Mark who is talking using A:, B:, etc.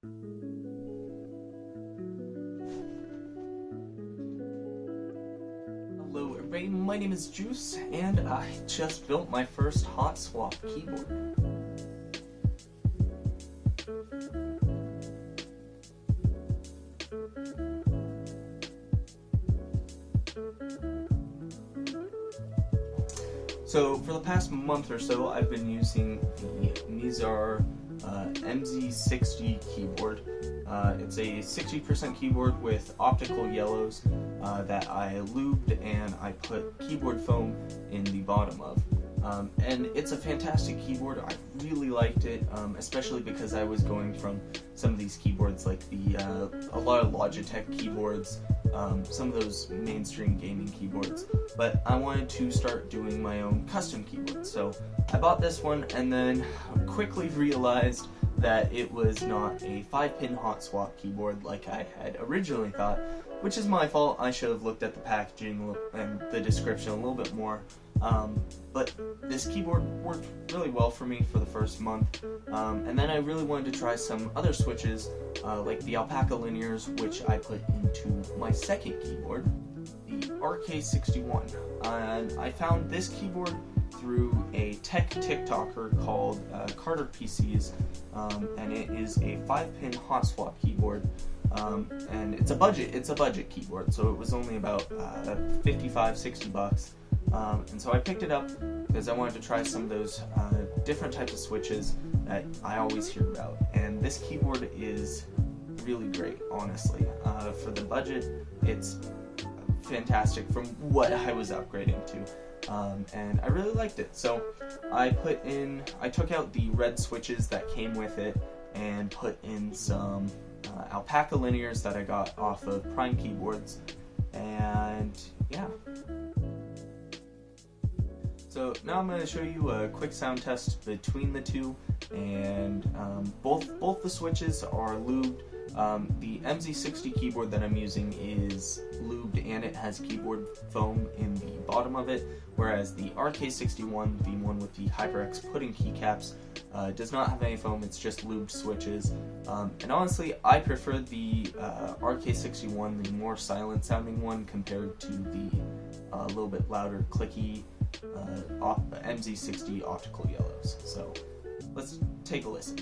A: Hello everybody, my name is Juice, and I just built my first hot swap keyboard. So for the past month or so, I've been using the Mizar MZ60 keyboard. It's a 60% keyboard with optical yellows that I lubed and I put keyboard foam in the bottom of. And it's a fantastic keyboard. I really liked it, especially because I was going from some of these keyboards like a lot of Logitech keyboards, some of those mainstream gaming keyboards, but I wanted to start doing my own custom keyboard. So I bought this one and then quickly realized that it was not a 5-pin hot swap keyboard like I had originally thought, which is my fault. I should have looked at the packaging and the description a little bit more. But this keyboard worked really well for me for the first month, and then I really wanted to try some other switches, like the Alpaca Linears, which I put into my second keyboard, the RK61. And I found this keyboard through a tech TikToker called Carter PCs, and it is a 5-pin hot swap keyboard. And it's a budget keyboard, so it was only about $55-60. And so I picked it up because I wanted to try some of those different types of switches that I always hear about. And this keyboard is really great, honestly. For the budget, it's fantastic from what I was upgrading to. And I really liked it. So I took out the red switches that came with it and put in some Alpaca Linears that I got off of Prime Keyboards. And yeah. So now I'm going to show you a quick sound test between the two, and both the switches are lubed. The MZ60 keyboard that I'm using is lubed and it has keyboard foam in the bottom of it, whereas the RK61, the one with the HyperX pudding keycaps, does not have any foam. It's just lubed switches. And honestly, I prefer the RK61, the more silent sounding one, compared to the little bit louder clicky MZ60 Optical Yellows. So let's take a listen.